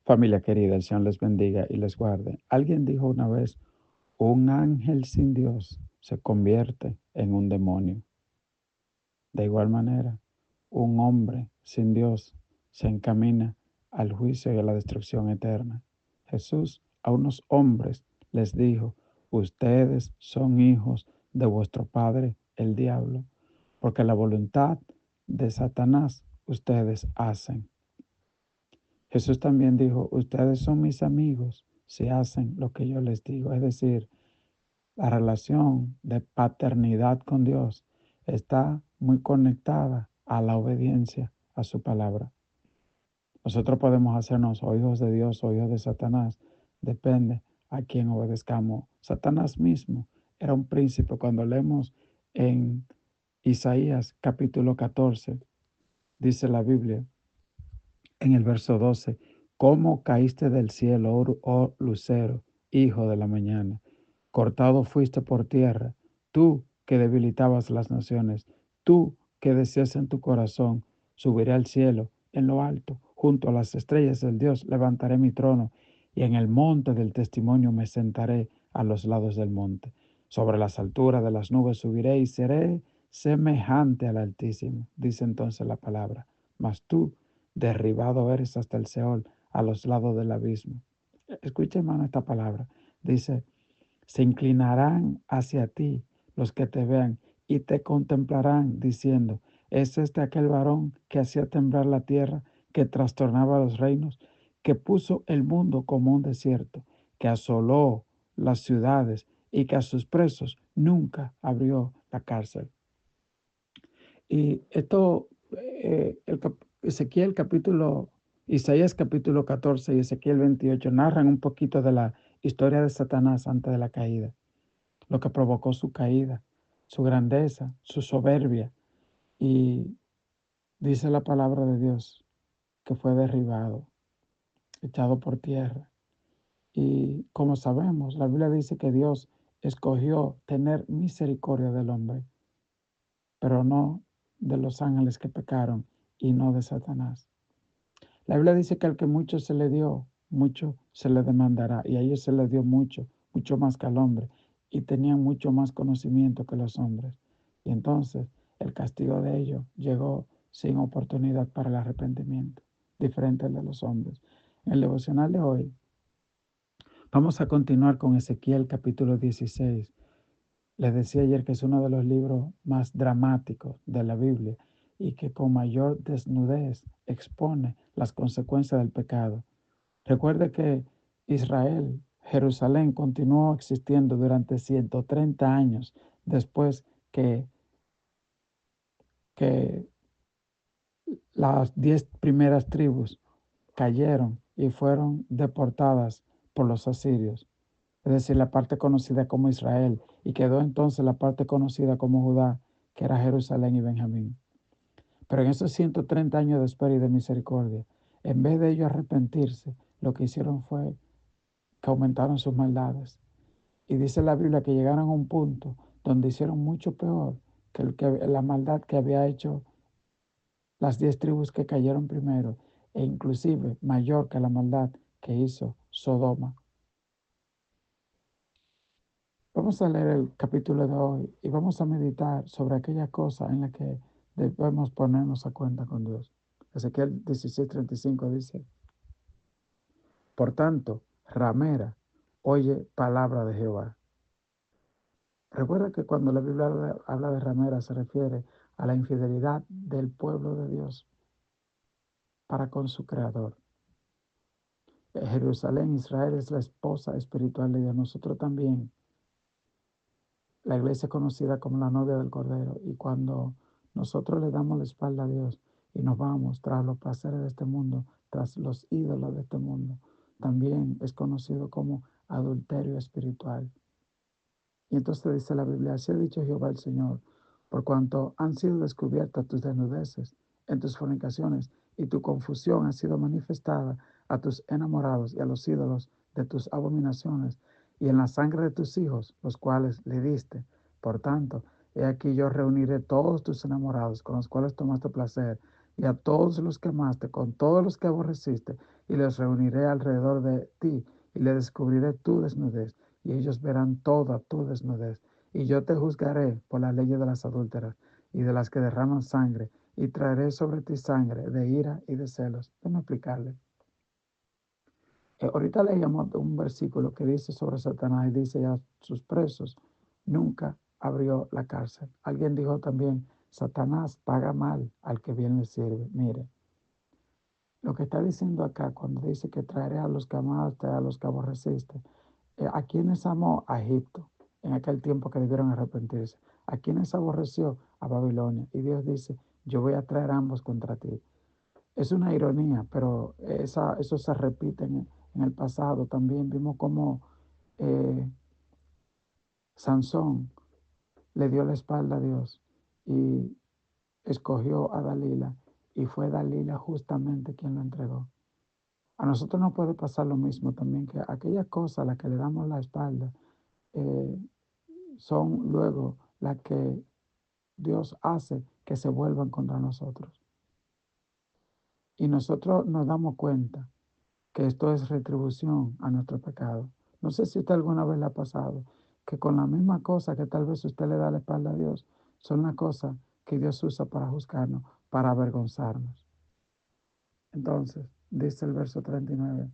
Familia querida, el Señor les bendiga y les guarde. Alguien dijo una vez, un ángel sin Dios se convierte en un demonio. De igual manera, un hombre sin Dios se encamina al juicio y a la destrucción eterna. Jesús a unos hombres les dijo, ustedes son hijos de vuestro padre el diablo, porque la voluntad de Satanás ustedes hacen. Jesús también dijo, ustedes son mis amigos si hacen lo que yo les digo. Es decir, la relación de paternidad con Dios está muy conectada a la obediencia a su palabra. Nosotros podemos hacernos o hijos de Dios o hijos de Satanás. Depende a quién obedezcamos. Satanás mismo era un príncipe. Cuando leemos en Isaías capítulo 14, dice la Biblia, en el verso 12, ¿cómo caíste del cielo, oh lucero, hijo de la mañana? Cortado fuiste por tierra, tú que debilitabas las naciones, tú que decías en tu corazón, subiré al cielo, en lo alto, junto a las estrellas del Dios, levantaré mi trono, y en el monte del testimonio me sentaré a los lados del monte. Sobre las alturas de las nubes subiré y seré semejante al Altísimo, dice entonces la palabra. Mas tú, derribado eres hasta el Seol, a los lados del abismo. Escucha, hermano, esta palabra. Dice, se inclinarán hacia ti los que te vean y te contemplarán diciendo, ¿es este aquel varón que hacía temblar la tierra, que trastornaba los reinos, que puso el mundo como un desierto, que asoló las ciudades y que a sus presos nunca abrió la cárcel? Y esto, Ezequiel capítulo, Isaías capítulo 14 y Ezequiel 28 narran un poquito de la historia de Satanás antes de la caída, lo que provocó su caída, su grandeza, su soberbia. Y dice la palabra de Dios que fue derribado, echado por tierra. Y como sabemos, la Biblia dice que Dios escogió tener misericordia del hombre, pero no de los ángeles que pecaron y no de Satanás. La Biblia dice que al que mucho se le dio, mucho se le demandará. Y a ellos se les dio mucho, mucho más que al hombre. Y tenían mucho más conocimiento que los hombres. Y entonces el castigo de ellos llegó sin oportunidad para el arrepentimiento, diferente al de los hombres. En el devocional de hoy vamos a continuar con Ezequiel capítulo 16. Les decía ayer que es uno de los libros más dramáticos de la Biblia y que con mayor desnudez expone las consecuencias del pecado. Recuerde que Israel, Jerusalén, continuó existiendo durante 130 años después que las 10 primeras tribus cayeron y fueron deportadas por los asirios, es decir, la parte conocida como Israel, y quedó entonces la parte conocida como Judá, que era Jerusalén y Benjamín. Pero en esos 130 años de espera y de misericordia, en vez de ellos arrepentirse, lo que hicieron fue que aumentaron sus maldades. Y dice la Biblia que llegaron a un punto donde hicieron mucho peor la maldad que había hecho las 10 tribus que cayeron primero, e inclusive mayor que la maldad que hizo Sodoma. Vamos a leer el capítulo de hoy y vamos a meditar sobre aquella cosa en la que debemos ponernos a cuenta con Dios. Ezequiel 16:35 dice, por tanto, ramera, oye palabra de Jehová. Recuerda que cuando la Biblia habla de ramera se refiere a la infidelidad del pueblo de Dios para con su Creador. Jerusalén, Israel es la esposa espiritual de Dios. Nosotros también, la iglesia es conocida como la novia del Cordero. Y cuando nosotros le damos la espalda a Dios y nos vamos tras los placeres de este mundo, tras los ídolos de este mundo, también es conocido como adulterio espiritual. Y entonces dice la Biblia, así ha dicho Jehová el Señor, por cuanto han sido descubiertas tus desnudeces en tus fornicaciones y tu confusión ha sido manifestada a tus enamorados y a los ídolos de tus abominaciones y en la sangre de tus hijos, los cuales le diste. Por tanto, he aquí yo reuniré todos tus enamorados con los cuales tomaste placer y a todos los que amaste, con todos los que aborreciste, y los reuniré alrededor de ti, y le descubriré tu desnudez, y ellos verán toda tu desnudez. Y yo te juzgaré por las leyes de las adúlteras y de las que derraman sangre, y traeré sobre ti sangre de ira y de celos. Déjame explicarle. Ahorita leíamos un versículo que dice sobre Satanás y dice a sus presos, nunca abrió la cárcel. Alguien dijo también, Satanás paga mal al que bien le sirve. Mire, lo que está diciendo acá cuando dice que traeré a los que amaste, a los que aborreciste, ¿a quienes amó? A Egipto, en aquel tiempo que debieron arrepentirse. ¿A quienes aborreció? A Babilonia. Y Dios dice, yo voy a traer ambos contra ti. Es una ironía, pero eso se repite en el pasado. También vimos cómo eh, Sansón le dio la espalda a Dios y escogió a Dalila, y fue Dalila justamente quien lo entregó. A nosotros nos puede pasar lo mismo también, que aquellas cosas a las que le damos la espalda eh, son luego las que Dios hace que se vuelvan contra nosotros. Y nosotros nos damos cuenta que esto es retribución a nuestro pecado. No sé si usted alguna vez le ha pasado que con la misma cosa que tal vez usted le da la espalda a Dios, son las cosas que Dios usa para juzgarnos, para avergonzarnos. Entonces, dice el verso 39.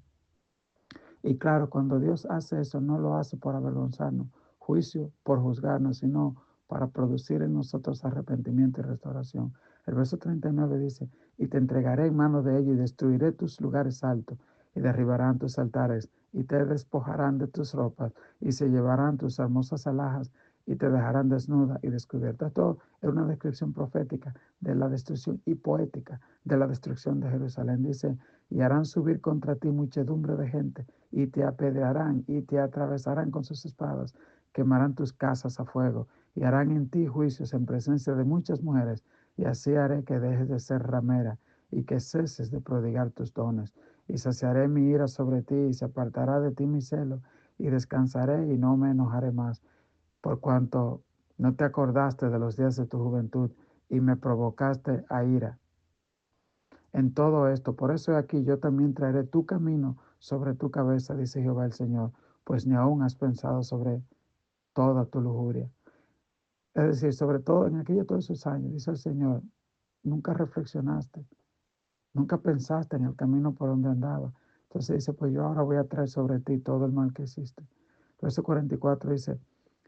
Y claro, cuando Dios hace eso, no lo hace por avergonzarnos, juicio por juzgarnos, sino para producir en nosotros arrepentimiento y restauración. El verso 39 dice, y te entregaré en mano de ellos y destruiré tus lugares altos y derribarán tus altares y te despojarán de tus ropas y se llevarán tus hermosas alhajas y te dejarán desnuda y descubierta. Esto es una descripción profética de la destrucción y poética de la destrucción de Jerusalén. Dice, y harán subir contra ti muchedumbre de gente y te apedrearán y te atravesarán con sus espadas, quemarán tus casas a fuego y harán en ti juicios en presencia de muchas mujeres, y así haré que dejes de ser ramera y que ceses de prodigar tus dones. Y saciaré mi ira sobre ti y se apartará de ti mi celo y descansaré y no me enojaré más, por cuanto no te acordaste de los días de tu juventud y me provocaste a ira en todo esto. Por eso aquí yo también traeré tu camino sobre tu cabeza, dice Jehová el Señor, pues ni aún has pensado sobre toda tu lujuria. Es decir, sobre todo en aquellos todos esos años, dice el Señor, nunca reflexionaste, nunca pensaste en el camino por donde andaba. Entonces dice, pues yo ahora voy a traer sobre ti todo el mal que hiciste. Verso 44 dice,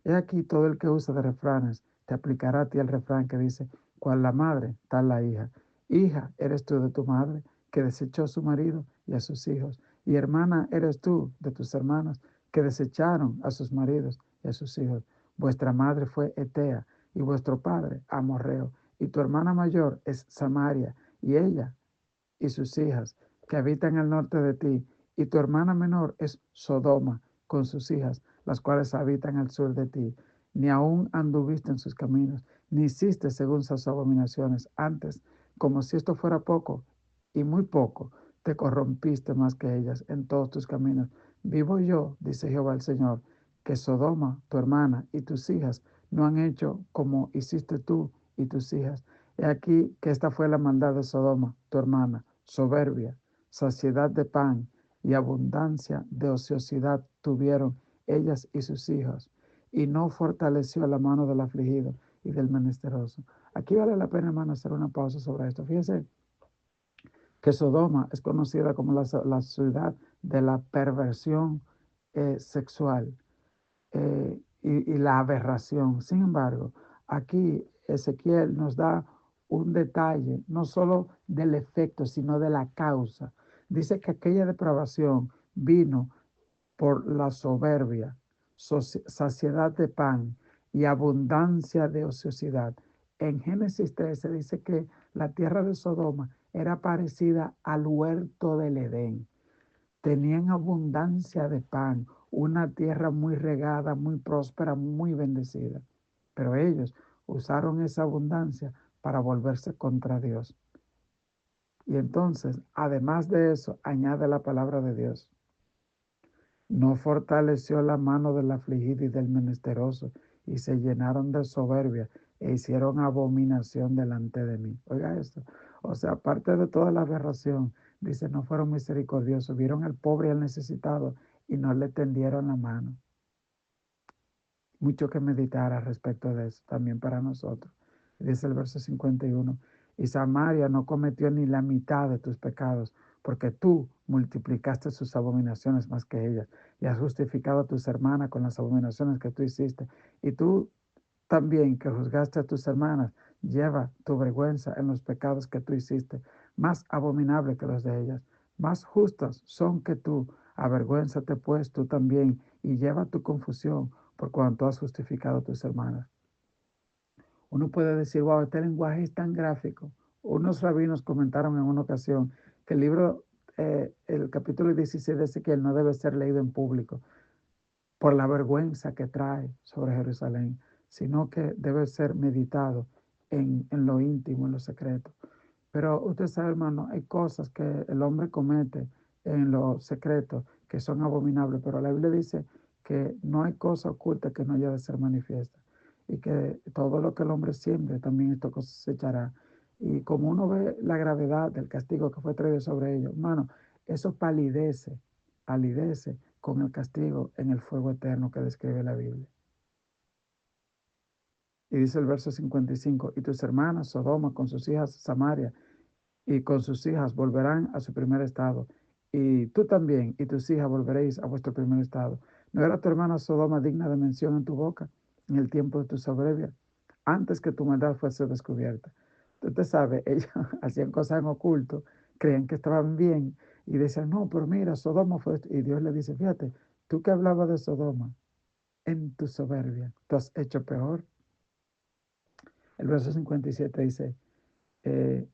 he aquí todo el que usa de refranes, te aplicará a ti el refrán que dice, cual la madre, tal la hija. Hija eres tú de tu madre, que desechó a su marido y a sus hijos. Y hermana eres tú de tus hermanas, que desecharon a sus maridos y a sus hijos. Vuestra madre fue Etea, y vuestro padre Amorreo, y tu hermana mayor es Samaria, y ella y sus hijas, que habitan al norte de ti, y tu hermana menor es Sodoma, con sus hijas, las cuales habitan al sur de ti. Ni aún anduviste en sus caminos, ni hiciste según sus abominaciones. Antes, como si esto fuera poco, y muy poco, te corrompiste más que ellas en todos tus caminos. Vivo yo, dice Jehová el Señor, que Sodoma, tu hermana, y tus hijas no han hecho como hiciste tú y tus hijas. He aquí que esta fue la maldad de Sodoma, tu hermana, soberbia, saciedad de pan y abundancia de ociosidad tuvieron ellas y sus hijos, y no fortaleció la mano del afligido y del menesteroso. Aquí vale la pena, hermano, hacer una pausa sobre esto. Fíjense que Sodoma es conocida como la ciudad de la perversión sexual y la aberración. Sin embargo, aquí Ezequiel nos da un detalle, no solo del efecto, sino de la causa. Dice que aquella depravación vino por la soberbia, saciedad de pan y abundancia de ociosidad. En Génesis 13 dice que la tierra de Sodoma era parecida al huerto del Edén. Tenían abundancia de pan, una tierra muy regada, muy próspera, muy bendecida. Pero ellos usaron esa abundancia para volverse contra Dios. Y entonces, además de eso, añade la palabra de Dios. No fortaleció la mano del afligido y del menesteroso, y se llenaron de soberbia e hicieron abominación delante de mí. Oiga esto. O sea, aparte de toda la aberración, dice, no fueron misericordiosos, vieron al pobre y al necesitado y no le tendieron la mano. Mucho que meditar al respecto de eso, también para nosotros. Dice el verso 51, y Samaria no cometió ni la mitad de tus pecados, porque tú multiplicaste sus abominaciones más que ellas, y has justificado a tus hermanas con las abominaciones que tú hiciste. Y tú también, que juzgaste a tus hermanas, lleva tu vergüenza en los pecados que tú hiciste, más abominable que los de ellas. Más justas son que tú, avergüénzate pues tú también, y lleva tu confusión por cuanto has justificado a tus hermanas. Uno puede decir, wow, este lenguaje es tan gráfico. Unos rabinos comentaron en una ocasión que el libro, el capítulo 16 de Ezequiel no debe ser leído en público por la vergüenza que trae sobre Jerusalén, sino que debe ser meditado en lo íntimo, en lo secreto. Pero usted sabe, hermano, hay cosas que el hombre comete en lo secreto que son abominables, pero la Biblia dice que no hay cosa oculta que no haya de ser manifiesta y que todo lo que el hombre siembre, también esto cosechará. Y como uno ve la gravedad del castigo que fue traído sobre ellos, hermano, eso palidece con el castigo en el fuego eterno que describe la Biblia. Y dice el verso 55, y tus hermanas, Sodoma, con sus hijas, Samaria, y con sus hijas volverán a su primer estado. Y tú también y tus hijas volveréis a vuestro primer estado. ¿No era tu hermana Sodoma digna de mención en tu boca en el tiempo de tu soberbia, antes que tu maldad fuese descubierta? Usted sabe, ellos hacían cosas en oculto, creían que estaban bien y decían, no, pero mira, Sodoma fue esto. Y Dios le dice, fíjate, tú que hablabas de Sodoma en tu soberbia, tú has hecho peor. El verso 57 dice, eh,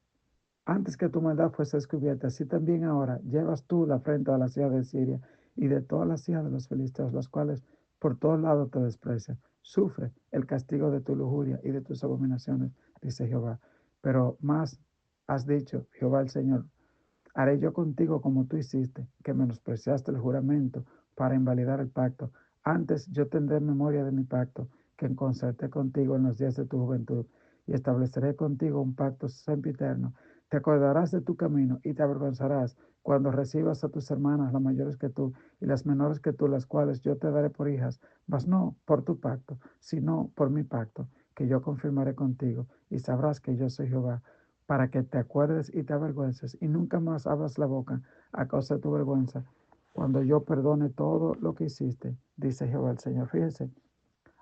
antes que tu maldad fuese descubierta, así también ahora llevas tú la afrenta de la ciudad de Siria y de todas las ciudades de los filisteos, los cuales por todos lados te desprecian. Sufre el castigo de tu lujuria y de tus abominaciones, dice Jehová. Pero más has dicho, Jehová el Señor, haré yo contigo como tú hiciste, que menospreciaste el juramento para invalidar el pacto. Antes yo tendré memoria de mi pacto, que concerté contigo en los días de tu juventud, y estableceré contigo un pacto sempiterno. Te acordarás de tu camino y te avergonzarás cuando recibas a tus hermanas, las mayores que tú y las menores que tú, las cuales yo te daré por hijas, mas no por tu pacto, sino por mi pacto, que yo confirmaré contigo, y sabrás que yo soy Jehová, para que te acuerdes y te avergüences y nunca más abras la boca a causa de tu vergüenza, cuando yo perdone todo lo que hiciste, dice Jehová el Señor. Fíjense,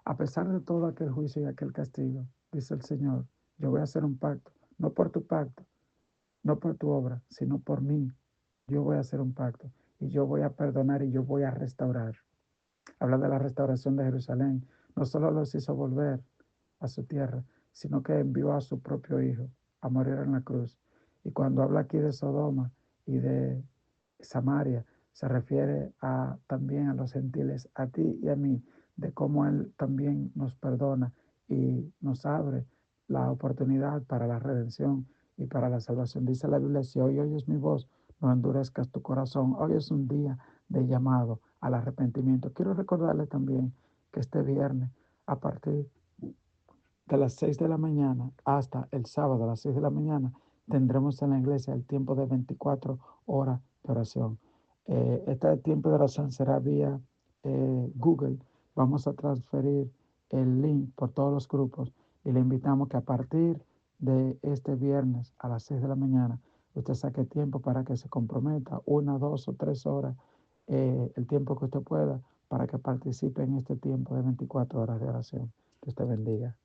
a pesar de todo aquel juicio y aquel castigo, dice el Señor, yo voy a hacer un pacto, no por tu pacto, no por tu obra, sino por mí. Yo voy a hacer un pacto y yo voy a perdonar y yo voy a restaurar. Habla de la restauración de Jerusalén. No solo los hizo volver a su tierra, sino que envió a su propio Hijo a morir en la cruz. Y cuando habla aquí de Sodoma y de Samaria, se refiere también a los gentiles, a ti y a mí, de cómo Él también nos perdona y nos abre la oportunidad para la redención y para la salvación. Dice la Biblia, si hoy oyes mi voz, no endurezcas tu corazón. Hoy es un día de llamado al arrepentimiento. Quiero recordarle también que este viernes, a partir de las 6 de la mañana hasta el sábado a las 6 de la mañana, tendremos en la iglesia el tiempo de 24 horas de oración. Este tiempo de oración será vía Google. Vamos a transferir el link por todos los grupos y le invitamos que a partir de este viernes a las 6 de la mañana usted saque tiempo para que se comprometa 1, 2 o 3 horas, el tiempo que usted pueda, para que participe en este tiempo de 24 horas de oración. Que usted bendiga.